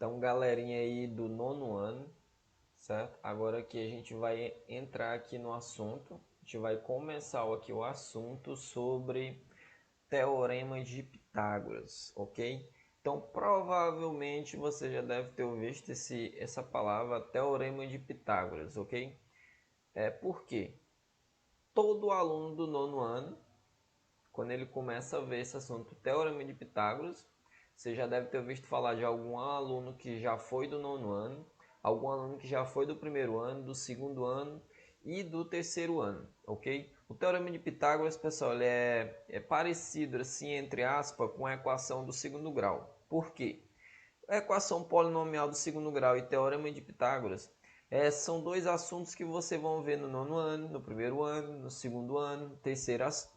Então, galerinha aí do nono ano, certo? Agora aqui a gente vai entrar aqui no assunto. A gente vai começar aqui o assunto sobre Teorema de Pitágoras, ok? Então, provavelmente você já deve ter visto essa palavra Teorema de Pitágoras, ok? Por quê? Todo aluno do nono ano, quando ele começa a ver esse assunto Teorema de Pitágoras, você já deve ter visto falar de algum aluno que já foi do nono ano, algum aluno que já foi do primeiro ano, do segundo ano e do terceiro ano, ok? O Teorema de Pitágoras, pessoal, ele é parecido, assim, entre aspas, com a equação do segundo grau. Por quê? A equação polinomial do segundo grau e Teorema de Pitágoras são dois assuntos que você vão ver no nono ano, no primeiro ano, no segundo ano,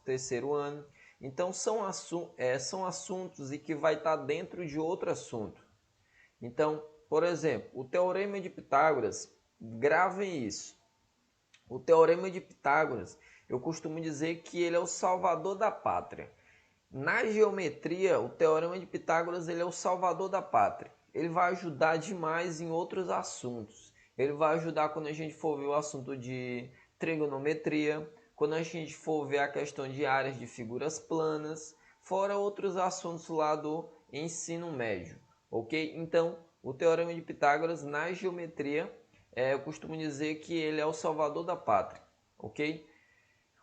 terceiro ano. Então são assuntos e que vai estar dentro de outro assunto. Então, por exemplo, o Teorema de Pitágoras, gravem isso. O Teorema de Pitágoras, eu costumo dizer que ele é o salvador da pátria. Na geometria, o Teorema de Pitágoras ele é o salvador da pátria. Ele vai ajudar demais em outros assuntos. Ele vai ajudar quando a gente for ver o assunto de trigonometria, quando a gente for ver a questão de áreas de figuras planas, fora outros assuntos lá do ensino médio, ok? Então, o Teorema de Pitágoras na geometria, eu costumo dizer que ele é o salvador da pátria, ok?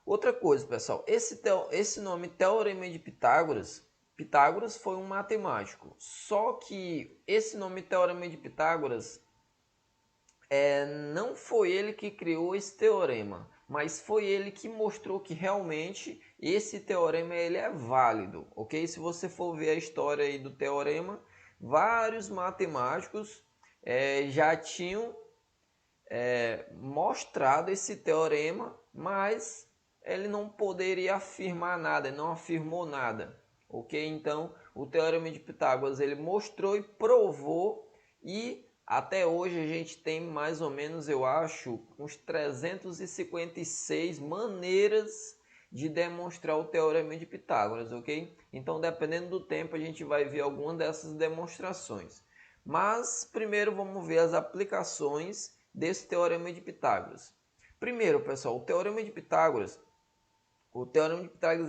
Outra coisa, pessoal, esse nome Teorema de Pitágoras, Pitágoras foi um matemático. Só que esse nome Teorema de Pitágoras não foi ele que criou esse teorema, mas foi ele que mostrou que realmente esse teorema ele é válido, ok? Se você for ver a história aí do teorema, vários matemáticos já tinham mostrado esse teorema, mas ele não poderia afirmar nada, ele não afirmou nada, ok? Então, o Teorema de Pitágoras ele mostrou e provou, e até hoje a gente tem mais ou menos, eu acho, uns 356 maneiras de demonstrar o Teorema de Pitágoras, ok? Então, dependendo do tempo, a gente vai ver alguma dessas demonstrações. Mas, primeiro vamos ver as aplicações desse Teorema de Pitágoras. Primeiro, pessoal, o Teorema de Pitágoras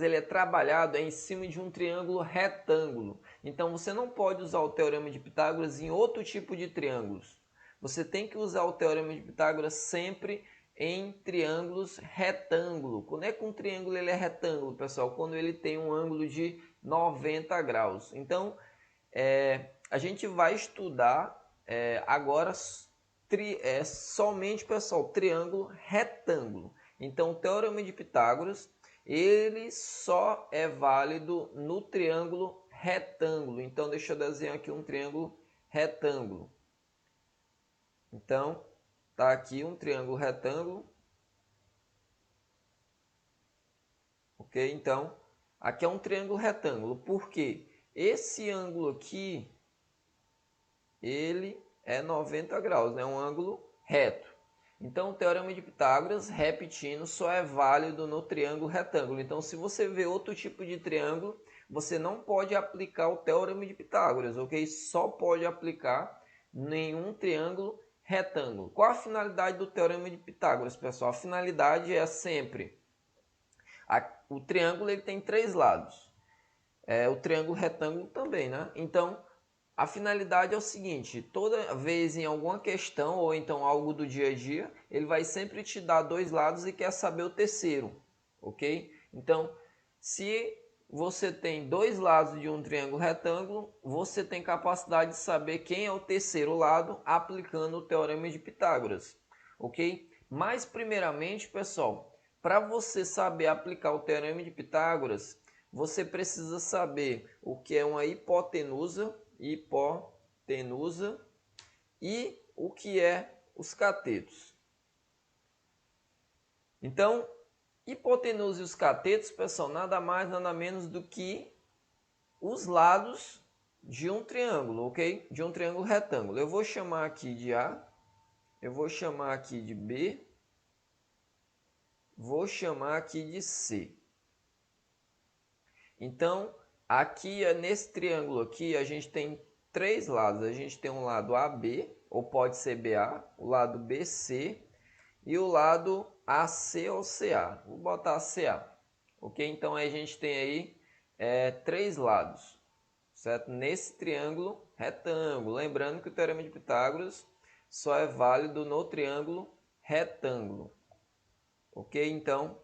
ele é trabalhado em cima de um triângulo retângulo. Então você não pode usar o Teorema de Pitágoras em outro tipo de triângulos. Você tem que usar o Teorema de Pitágoras sempre em triângulos retângulo. Quando é que um triângulo ele é retângulo, pessoal? Quando ele tem um ângulo de 90 graus. Então, a gente vai estudar agora somente, pessoal, triângulo retângulo. Então, o Teorema de Pitágoras ele só é válido no triângulo retângulo. Então, deixa eu desenhar aqui um triângulo retângulo. Então, tá aqui um triângulo retângulo. Ok? Então, aqui é um triângulo retângulo. Por quê? Esse ângulo aqui, ele é 90 graus, né? Um ângulo reto. Então, o Teorema de Pitágoras, repetindo, só é válido no triângulo retângulo. Então, se você vê outro tipo de triângulo, você não pode aplicar o Teorema de Pitágoras, ok? Só pode aplicar nenhum triângulo retângulo. Qual a finalidade do Teorema de Pitágoras, pessoal? A finalidade é sempre... o triângulo ele tem três lados. O triângulo retângulo também, né? Então, a finalidade é o seguinte, toda vez em alguma questão ou então algo do dia a dia, ele vai sempre te dar dois lados e quer saber o terceiro, ok? Então, se você tem dois lados de um triângulo retângulo, você tem capacidade de saber quem é o terceiro lado aplicando o Teorema de Pitágoras, ok? Mas, primeiramente, pessoal, para você saber aplicar o Teorema de Pitágoras, você precisa saber o que é uma hipotenusa e o que é os catetos. Então, hipotenusa e os catetos, pessoal, nada mais, nada menos do que os lados de um triângulo, ok? De um triângulo retângulo. Eu vou chamar aqui de A, eu vou chamar aqui de B, vou chamar aqui de C. Então, aqui nesse triângulo aqui, a gente tem três lados. A gente tem um lado AB, ou pode ser BA, o lado BC e o lado AC ou CA. Vou botar CA. Ok? Então a gente tem aí três lados, certo? Nesse triângulo retângulo. Lembrando que o Teorema de Pitágoras só é válido no triângulo retângulo. Ok? Então,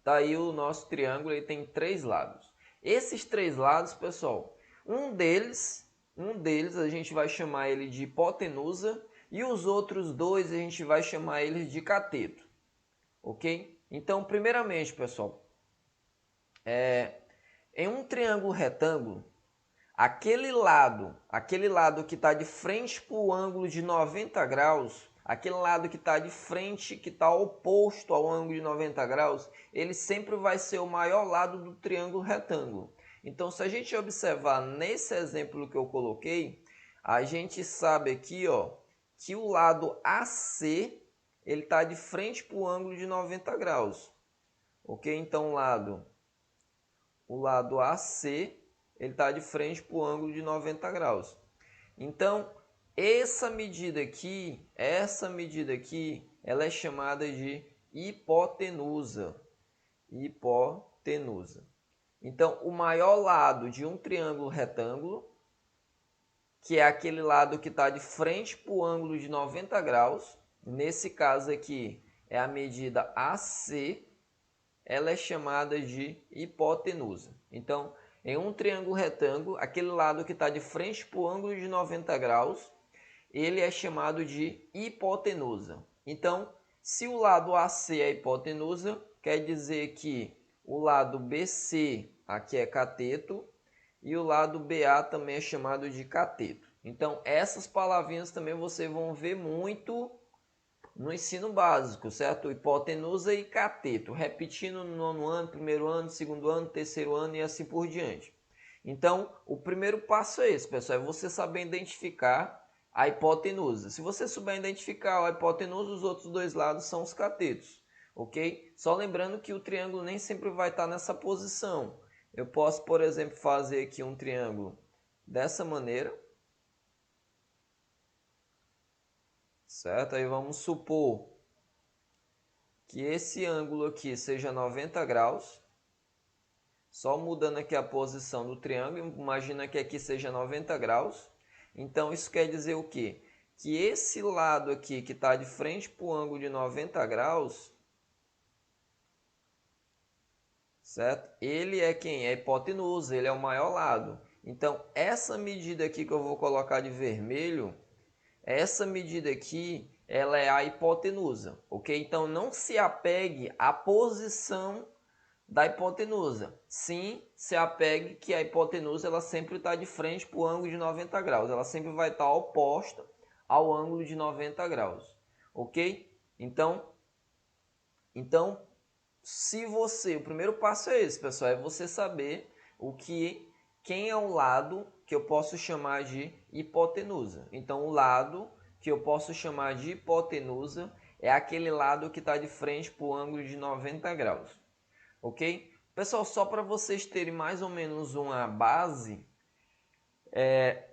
tá aí o nosso triângulo, ele tem três lados. Esses três lados, pessoal, um deles a gente vai chamar ele de hipotenusa e os outros dois a gente vai chamar eles de cateto. Ok? Então, primeiramente, pessoal, em um triângulo retângulo, aquele lado que está de frente para o ângulo de 90 graus, aquele lado que está de frente, que está oposto ao ângulo de 90 graus, ele sempre vai ser o maior lado do triângulo retângulo. Então, se a gente observar nesse exemplo que eu coloquei, a gente sabe aqui, ó, que o lado AC ele está de frente para o ângulo de 90 graus. Ok? Então, o lado AC ele está de frente para o ângulo de 90 graus. Então, essa medida aqui, ela é chamada de hipotenusa. Hipotenusa. Então, o maior lado de um triângulo retângulo, que é aquele lado que está de frente para o ângulo de 90 graus, nesse caso aqui é a medida AC, ela é chamada de hipotenusa. Então, em um triângulo retângulo, aquele lado que está de frente para o ângulo de 90 graus, ele é chamado de hipotenusa. Então, se o lado AC é hipotenusa, quer dizer que o lado BC aqui é cateto e o lado BA também é chamado de cateto. Então, essas palavrinhas também vocês vão ver muito no ensino básico, certo? Hipotenusa e cateto, repetindo no nono ano, primeiro ano, segundo ano, terceiro ano e assim por diante. Então, o primeiro passo é esse, pessoal, é você saber identificar a hipotenusa. Se você souber identificar a hipotenusa, os outros dois lados são os catetos, ok? Só lembrando que o triângulo nem sempre vai estar nessa posição. Eu posso, por exemplo, fazer aqui um triângulo dessa maneira, certo? Aí vamos supor que esse ângulo aqui seja 90 graus. Só mudando aqui a posição do triângulo, imagina que aqui seja 90 graus. Então, isso quer dizer o quê? Que esse lado aqui, que está de frente para o ângulo de 90 graus, certo? Ele é quem? É a hipotenusa, ele é o maior lado. Então, essa medida aqui que eu vou colocar de vermelho, essa medida aqui, ela é a hipotenusa, ok? Então, não se apegue à posição da hipotenusa. Sim, se apegue que a hipotenusa ela sempre está de frente para o ângulo de 90 graus. Ela sempre vai estar oposta ao ângulo de 90 graus, ok? Então, se você, o primeiro passo é esse, pessoal, é você saber quem é o lado que eu posso chamar de hipotenusa. Então, o lado que eu posso chamar de hipotenusa é aquele lado que está de frente para o ângulo de 90 graus. Ok? Pessoal, só para vocês terem mais ou menos uma base,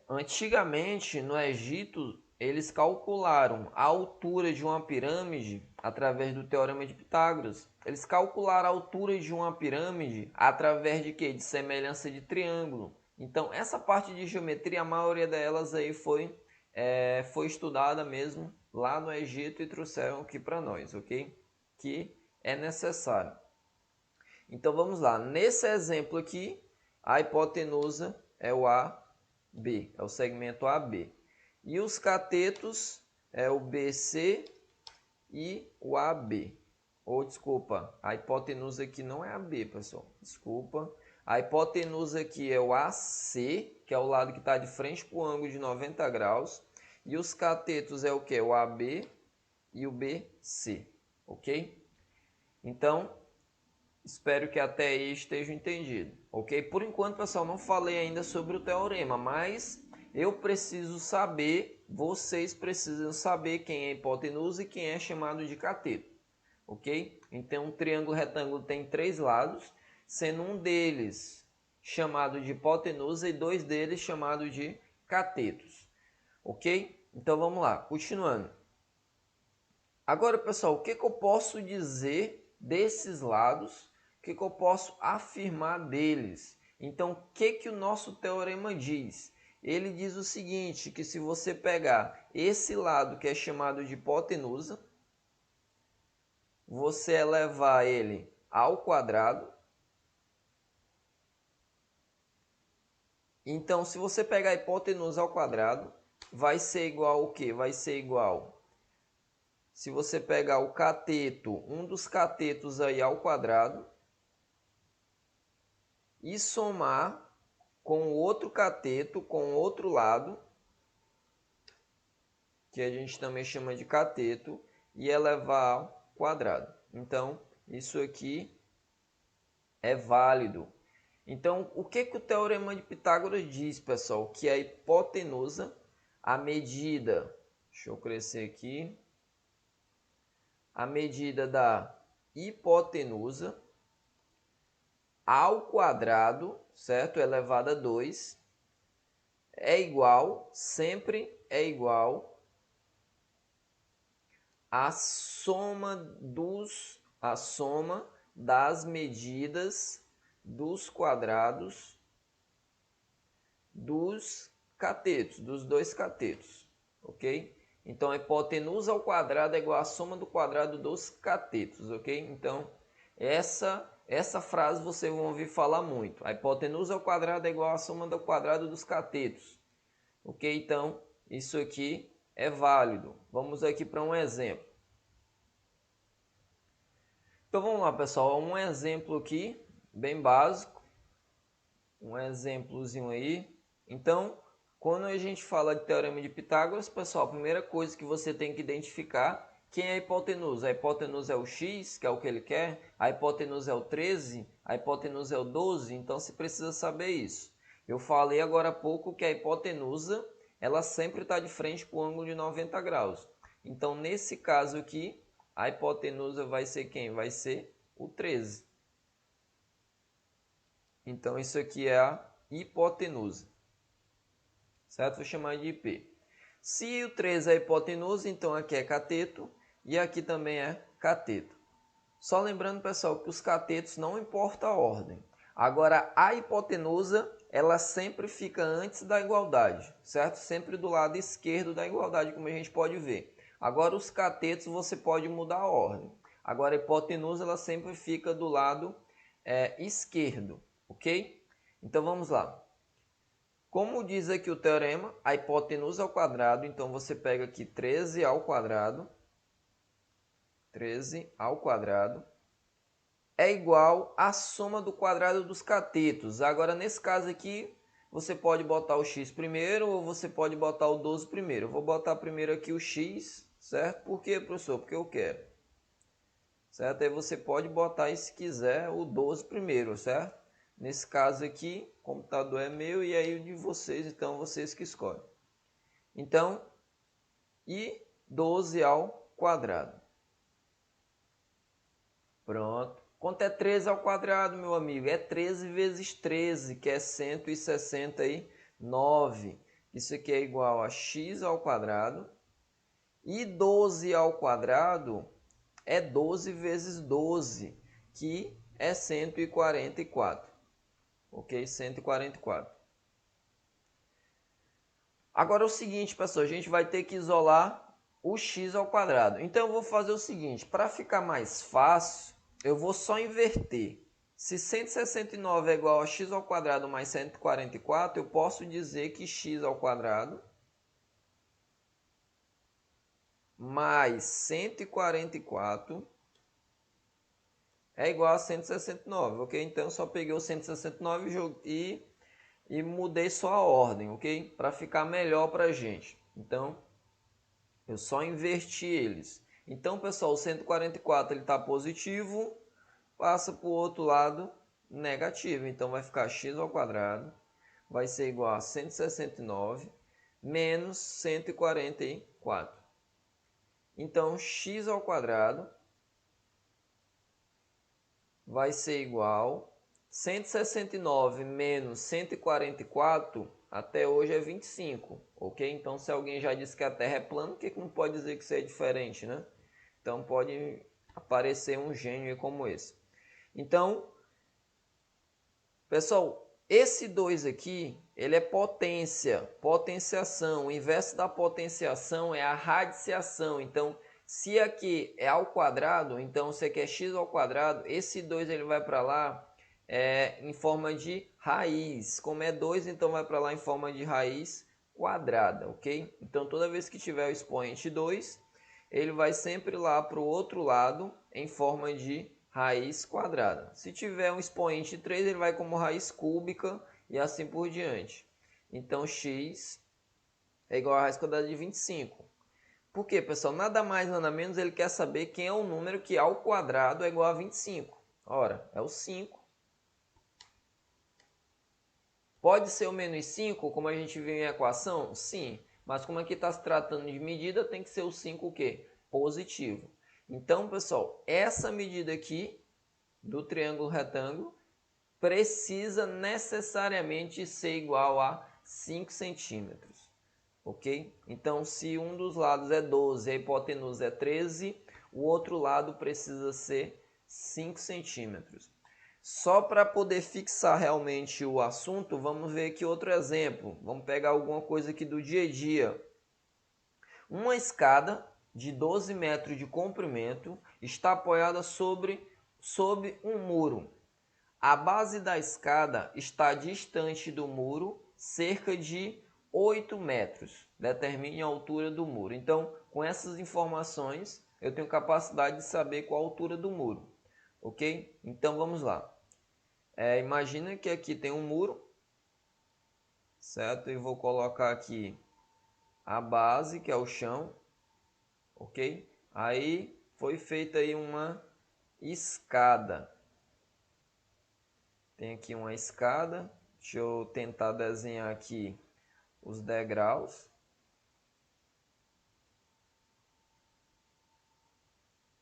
antigamente no Egito eles calcularam a altura de uma pirâmide através do Teorema de Pitágoras. Eles calcularam a altura de uma pirâmide através de quê? De semelhança de triângulo. Então, essa parte de geometria, a maioria delas aí foi estudada mesmo lá no Egito e trouxeram aqui para nós, ok? Que é necessário. Então vamos lá, nesse exemplo aqui, a hipotenusa é o AB, é o segmento AB. E os catetos é o BC e o AB. Ou desculpa, a hipotenusa aqui não é AB, pessoal. Desculpa. A hipotenusa aqui é o AC, que é o lado que está de frente para o ângulo de 90 graus. E os catetos é o que? O AB e o BC, ok? Então, espero que até aí esteja entendido, ok? Por enquanto, pessoal, não falei ainda sobre o teorema, mas eu preciso saber, vocês precisam saber quem é hipotenusa e quem é chamado de cateto, ok? Então, um triângulo retângulo tem três lados, sendo um deles chamado de hipotenusa e dois deles chamado de catetos, ok? Então vamos lá, continuando. Agora, pessoal, o que eu posso dizer desses lados? O que eu posso afirmar deles? Então, o que o nosso teorema diz? Ele diz o seguinte, que se você pegar esse lado que é chamado de hipotenusa, você elevar ele ao quadrado. Então, se você pegar a hipotenusa ao quadrado, vai ser igual ao quê? Vai ser igual, se você pegar o cateto, um dos catetos aí ao quadrado, e somar com outro cateto, com outro lado, que a gente também chama de cateto, e elevar ao quadrado. Então, isso aqui é válido. Então, o que o Teorema de Pitágoras diz, pessoal? Que a hipotenusa, a medida, deixa eu crescer aqui, a medida da hipotenusa ao quadrado, certo? Elevado a 2, é igual, sempre é igual à soma das medidas dos quadrados dos catetos, dos dois catetos, ok? Então, a hipotenusa ao quadrado é igual à soma do quadrado dos catetos, ok? Então, essa frase vocês vão ouvir falar muito. A hipotenusa ao quadrado é igual à soma do quadrado dos catetos, ok? Então, isso aqui é válido. Vamos aqui para um exemplo. Então, vamos lá, pessoal. Um exemplo aqui, bem básico. Um exemplozinho aí. Então, quando a gente fala de Teorema de Pitágoras, pessoal, a primeira coisa que você tem que identificar, quem é a hipotenusa? A hipotenusa é o x, que é o que ele quer. A hipotenusa é o 13. A hipotenusa é o 12. Então, você precisa saber isso. Eu falei agora há pouco que a hipotenusa, ela sempre está de frente para o ângulo de 90 graus. Então, nesse caso aqui, a hipotenusa vai ser quem? Vai ser o 13. Então, isso aqui é a hipotenusa. Certo? Vou chamar de IP. Se o 13 é hipotenusa, então aqui é cateto e aqui também é cateto. Só lembrando, pessoal, que os catetos não importa a ordem. Agora, a hipotenusa, ela sempre fica antes da igualdade, certo? Sempre do lado esquerdo da igualdade, como a gente pode ver. Agora, os catetos, você pode mudar a ordem. Agora, a hipotenusa, ela sempre fica do lado esquerdo, ok? Então, vamos lá. Como diz aqui o teorema, a hipotenusa ao quadrado, então você pega aqui 13 ao quadrado, 13 ao quadrado, é igual à soma do quadrado dos catetos. Agora, nesse caso aqui, você pode botar o x primeiro ou você pode botar o 12 primeiro. Eu vou botar primeiro aqui o x, certo? Por quê, professor? Porque eu quero. Certo? Aí você pode botar, aí, se quiser, o 12 primeiro, certo? Nesse caso aqui, o computador é meu e aí o de vocês, então vocês que escolhem. Então, e 12 ao quadrado. Pronto. Quanto é 13 ao quadrado, meu amigo? É 13 vezes 13, que é 169. Isso aqui é igual a x ao quadrado. E 12 ao quadrado é 12 vezes 12, que é 144. Ok? 144. Agora é o seguinte, pessoal, a gente vai ter que isolar o x ao quadrado. Então eu vou fazer o seguinte, para ficar mais fácil, eu vou só inverter. Se 169 é igual a x ao quadrado mais 144, eu posso dizer que x ao quadrado mais 144 é igual a 169, ok? Então eu só peguei o 169 e mudei só a ordem, ok? Para ficar melhor para a gente. Então, eu só inverti eles. Então, pessoal, o 144 está positivo, passa para o outro lado negativo. Então, vai ficar x ao quadrado, vai ser igual a 169 menos 144. Então, x ao quadrado vai ser igual a 169 menos 144 até hoje é 25, ok? Então, se alguém já disse que a Terra é plana, por que não pode dizer que isso é diferente, né? Então, pode aparecer um gênio como esse. Então, pessoal, esse 2 aqui, ele é potência, potenciação. O inverso da potenciação é a radiciação. Então, se aqui é ao quadrado, então se aqui é x ao quadrado, esse 2 ele vai para lá em forma de raiz. Como é 2, então vai para lá em forma de raiz quadrada, ok? Então, toda vez que tiver o expoente 2, ele vai sempre lá para o outro lado em forma de raiz quadrada. Se tiver um expoente 3, ele vai como raiz cúbica e assim por diante. Então, x é igual a raiz quadrada de 25. Por quê, pessoal? Nada mais, nada menos, ele quer saber quem é o número que ao quadrado é igual a 25. Ora, é o 5. Pode ser o menos 5, como a gente viu em equação? Sim. Mas como aqui está se tratando de medida, tem que ser o 5 o quê? Positivo. Então, pessoal, essa medida aqui do triângulo retângulo precisa necessariamente ser igual a 5 centímetros. Ok? Então, se um dos lados é 12 e a hipotenusa é 13, o outro lado precisa ser 5 centímetros. Só para poder fixar realmente o assunto, vamos ver aqui outro exemplo. Vamos pegar alguma coisa aqui do dia a dia. Uma escada de 12 metros de comprimento está apoiada sob um muro. A base da escada está distante do muro cerca de 8 metros. Determine a altura do muro. Então, com essas informações, eu tenho capacidade de saber qual a altura do muro. Ok? Então, vamos lá. Imagina que aqui tem um muro, certo? E vou colocar aqui a base, que é o chão, ok? Aí foi feita aí uma escada. Tem aqui uma escada. Deixa eu tentar desenhar aqui os degraus.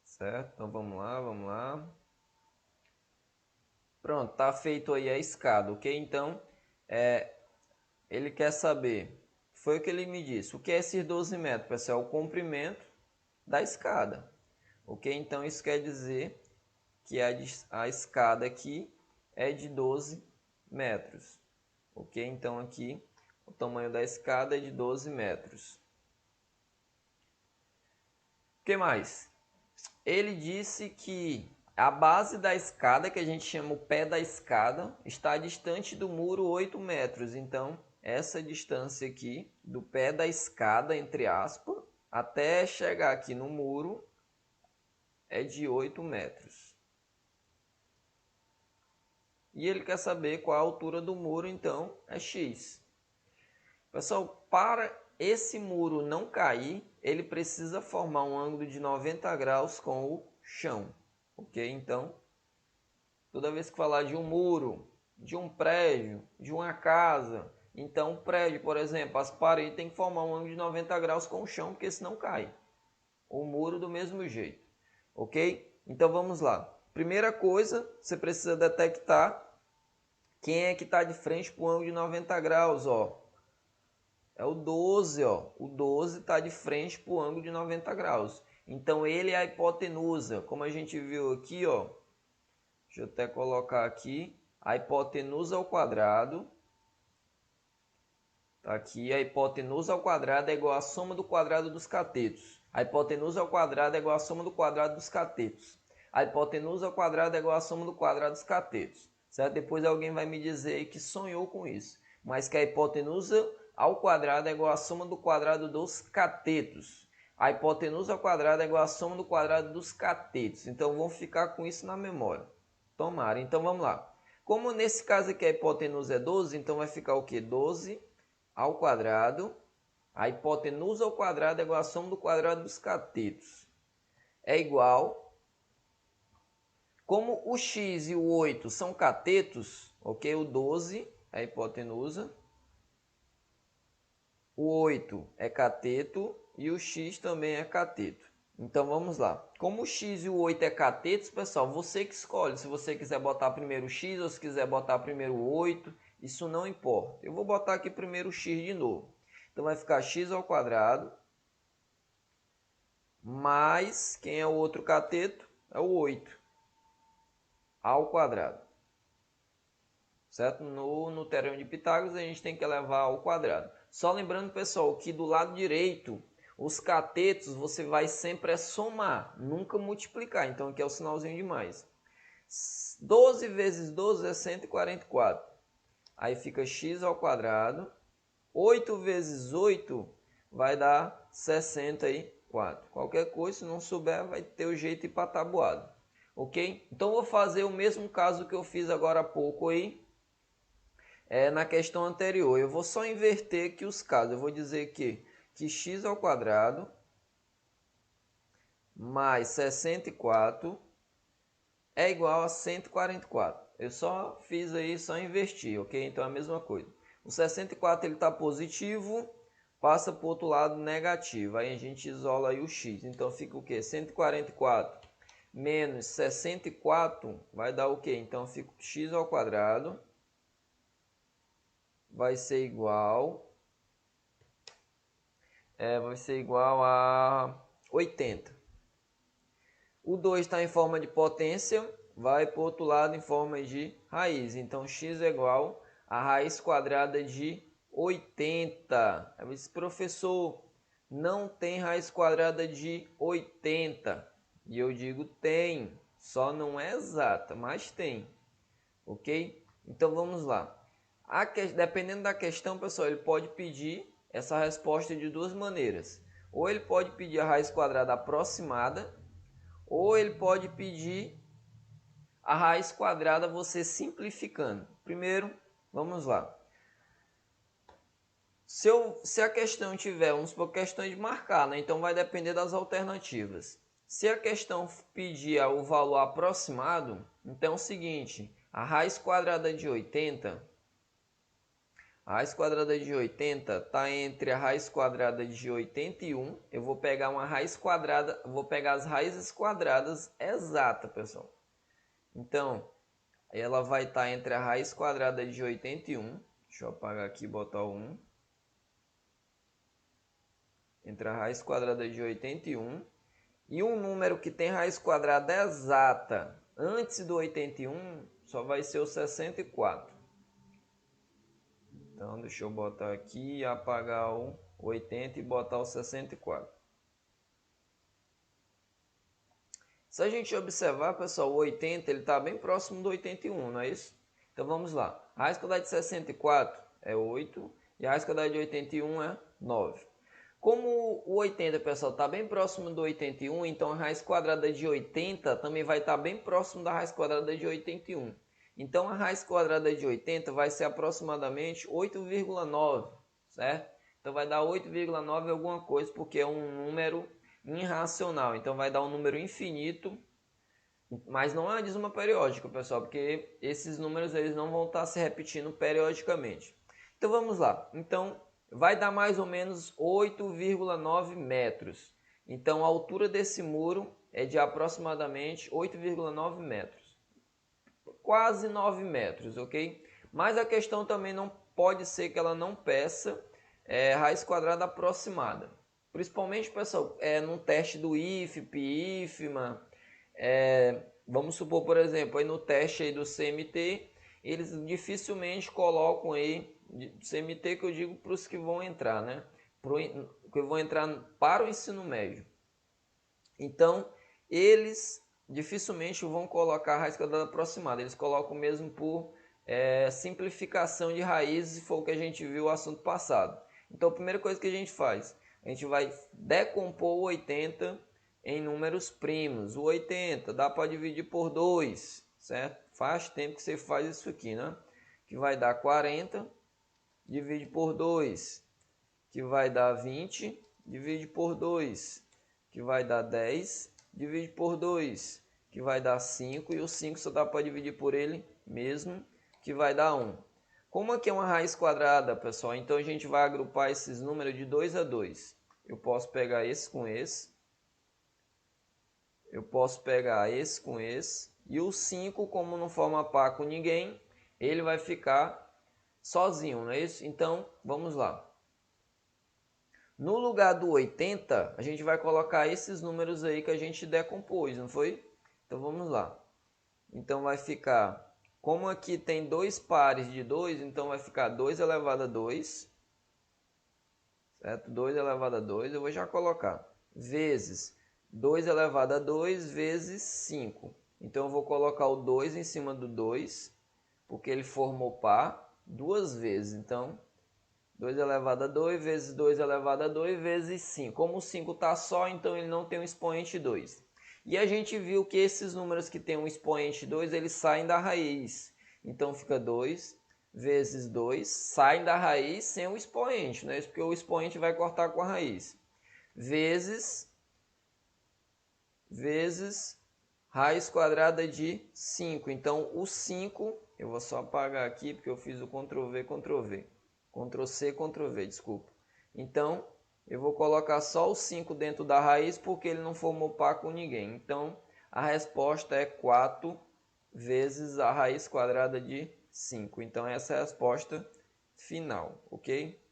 Certo? Então vamos lá, vamos lá. Pronto, tá feito aí a escada, ok? Então, ele quer saber, foi o que ele me disse, o que é esses 12 metros, pessoal? O comprimento da escada, ok? Então, isso quer dizer que a escada aqui é de 12 metros, ok? Então, aqui, o tamanho da escada é de 12 metros. O que mais? Ele disse que a base da escada, que a gente chama o pé da escada, está distante do muro 8 metros. Então, essa distância aqui, do pé da escada, entre aspas, até chegar aqui no muro, é de 8 metros. E ele quer saber qual a altura do muro, então é x. Pessoal, para esse muro não cair, ele precisa formar um ângulo de 90 graus com o chão. Ok? Então, toda vez que falar de um muro, de um prédio, de uma casa, então o prédio, por exemplo, as paredes têm que formar um ângulo de 90 graus com o chão, porque senão cai. O muro do mesmo jeito. Ok? Então vamos lá. Primeira coisa, você precisa detectar quem é que está de frente para o ângulo de 90 graus, ó. É o 12, ó. O 12 está de frente para o ângulo de 90 graus. Então, ele é a hipotenusa. Como a gente viu aqui, ó. Deixa eu até colocar aqui. A hipotenusa ao quadrado. Tá aqui. A hipotenusa ao quadrado é igual à soma do quadrado dos catetos. A hipotenusa ao quadrado é igual à soma do quadrado dos catetos. A hipotenusa ao quadrado é igual à soma do quadrado dos catetos. Certo? Depois alguém vai me dizer que sonhou com isso. Mas que a hipotenusa ao quadrado é igual à soma do quadrado dos catetos. A hipotenusa ao quadrado é igual à soma do quadrado dos catetos. Então, vamos ficar com isso na memória. Tomara. Então, vamos lá. Como nesse caso aqui a hipotenusa é 12, então vai ficar o quê? 12 ao quadrado. A hipotenusa ao quadrado é igual à soma do quadrado dos catetos. É igual. Como o x e o 8 são catetos, ok? O 12 é a hipotenusa. O 8 é cateto e o x também é cateto. Então vamos lá. Como o x e o 8 é catetos, pessoal, você que escolhe. Se você quiser botar primeiro o x ou se quiser botar primeiro o 8, isso não importa. Eu vou botar aqui primeiro o x de novo. Então vai ficar x ao quadrado mais, quem é o outro cateto? É o 8 ao quadrado. Certo? No teorema de Pitágoras a gente tem que elevar ao quadrado. Só lembrando, pessoal, que do lado direito, os catetos você vai sempre somar, nunca multiplicar. Então aqui é o sinalzinho de mais. 12 vezes 12 é 144. Aí fica x ao quadrado. 8 vezes 8 vai dar 64. Qualquer coisa, se não souber, vai ter o jeito de ir para a tabuada. Ok? Então vou fazer o mesmo caso que eu fiz agora há pouco aí. Na questão anterior, eu vou só inverter aqui os casos. Eu vou dizer que x ao quadrado mais 64 é igual a 144. Eu só fiz aí, só inverti, ok? Então é a mesma coisa. O 64 ele está positivo, passa para o outro lado negativo. Aí a gente isola aí o x. Então fica o quê? 144 menos 64 vai dar o quê? Então fica x ao quadrado vai ser igual a 80. O 2 está em forma de potência, vai para o outro lado em forma de raiz. Então, x é igual a raiz quadrada de 80. Eu disse, professor, não tem raiz quadrada de 80. E eu digo, tem. Só não é exata, mas tem. Ok? Então, vamos lá. Dependendo da questão, pessoal, ele pode pedir essa resposta de duas maneiras. Ou ele pode pedir a raiz quadrada aproximada, ou ele pode pedir a raiz quadrada você simplificando. Primeiro, vamos lá. Se a questão tiver, vamos supor, questão de marcar, né? Então vai depender das alternativas. Se a questão pedir o valor aproximado, então é o seguinte, a raiz quadrada de 80... A raiz quadrada de 80 está entre a raiz quadrada de 81. Eu vou pegar uma raiz quadrada, vou pegar as raízes quadradas exatas, pessoal. Então, ela vai estar entre a raiz quadrada de 81. Deixa eu apagar aqui e botar o 1. Entre a raiz quadrada de 81 e um número que tem raiz quadrada exata antes do 81 só vai ser o 64. Então, deixa eu botar aqui e apagar o 80 e botar o 64. Se a gente observar, pessoal, o 80 ele está bem próximo do 81, não é isso? Então, vamos lá. A raiz quadrada de 64 é 8 e a raiz quadrada de 81 é 9. Como o 80, pessoal, está bem próximo do 81, então a raiz quadrada de 80 também vai estar bem próximo da raiz quadrada de 81. Então, a raiz quadrada de 80 vai ser aproximadamente 8,9, certo? Então, vai dar 8,9 alguma coisa, porque é um número irracional. Então, vai dar um número infinito, mas não é uma dízima periódica, pessoal, porque esses números eles não vão estar se repetindo periodicamente. Então, vamos lá. Então, vai dar mais ou menos 8,9 metros. Então, a altura desse muro é de aproximadamente 8,9 metros. Quase 9 metros, ok? Mas a questão também não pode ser que ela não peça raiz quadrada aproximada. Principalmente, pessoal, num teste do IFP, IFMA, vamos supor, por exemplo, aí no teste aí do CMT, eles dificilmente colocam aí, CMT que eu digo para os que vão entrar, né? Que vão entrar para o ensino médio. Então, eles dificilmente vão colocar a raiz quadrada aproximada. Eles colocam mesmo por simplificação de raízes, foi o que a gente viu no assunto passado. Então, a primeira coisa que a gente faz, a gente vai decompor o 80 em números primos. O 80 dá para dividir por 2, certo? Faz tempo que você faz isso aqui, né? Que vai dar 40, divide por 2, que vai dar 20, divide por 2, que vai dar 10, divide por 2, que vai dar 5, e o 5 só dá para dividir por ele mesmo, que vai dar 1. Como aqui é uma raiz quadrada, pessoal, então a gente vai agrupar esses números de 2 a 2. Eu posso pegar esse com esse, eu posso pegar esse com esse. E o 5, como não forma par com ninguém, ele vai ficar sozinho, não é isso? Então, vamos lá. No lugar do 80, a gente vai colocar esses números aí que a gente decompôs, não foi? Então, vamos lá. Então, vai ficar... Como aqui tem dois pares de 2, então vai ficar 2 elevado a 2. Certo? 2 elevado a 2, eu vou já colocar. Vezes 2 elevado a 2 vezes 5. Então, eu vou colocar o 2 em cima do 2, porque ele formou par duas vezes. Então, 2 elevado a 2 vezes 2 elevado a 2 vezes 5. Como o 5 está só, então ele não tem um expoente 2. E a gente viu que esses números que têm um expoente 2, eles saem da raiz. Então, fica 2 vezes 2, saem da raiz sem o expoente, né? Porque o expoente vai cortar com a raiz. Vezes raiz quadrada de 5. Então, o 5, eu vou só apagar aqui, porque eu fiz o Ctrl+V, Ctrl+V. Ctrl+C, Ctrl+V, desculpa. Então, eu vou colocar só o 5 dentro da raiz, porque ele não formou par com ninguém. Então, a resposta é 4 vezes a raiz quadrada de 5. Então, essa é a resposta final, ok?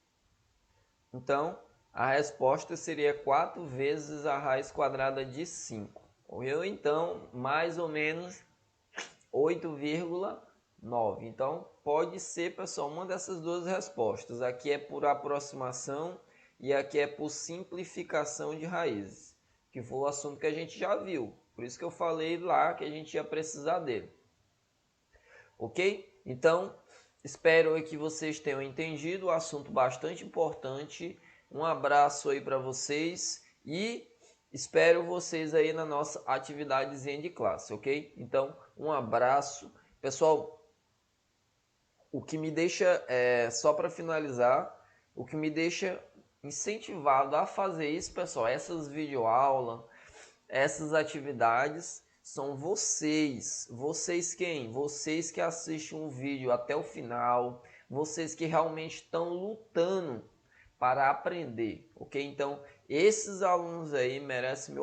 Então, a resposta seria 4 vezes a raiz quadrada de 5. Ou então, mais ou menos 8,9. Então, pode ser, pessoal, uma dessas duas respostas. Aqui é por aproximação e aqui é por simplificação de raízes, que foi o assunto que a gente já viu. Por isso que eu falei lá que a gente ia precisar dele. Ok? Então, espero que vocês tenham entendido o assunto bastante importante. Um abraço aí para vocês e espero vocês aí na nossa atividadezinha de classe, ok? Então, um abraço. Pessoal, o que me deixa, só para finalizar, o que me deixa incentivado a fazer isso, pessoal, essas videoaulas, essas atividades, são vocês. Vocês quem? Vocês que assistem um vídeo até o final, vocês que realmente estão lutando para aprender, ok? Então, esses alunos aí merecem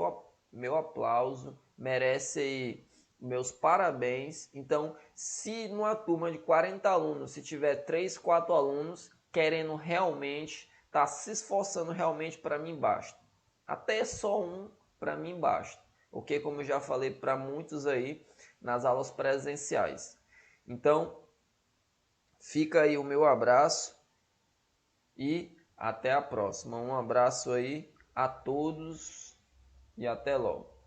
meu aplauso, merecem meus parabéns. Então, se numa turma de 40 alunos, se tiver 3, 4 alunos querendo realmente, tá se esforçando realmente, para mim basta. Até só um, para mim basta. Ok? Como eu já falei para muitos aí nas aulas presenciais. Então, fica aí o meu abraço e até a próxima. Um abraço aí a todos e até logo.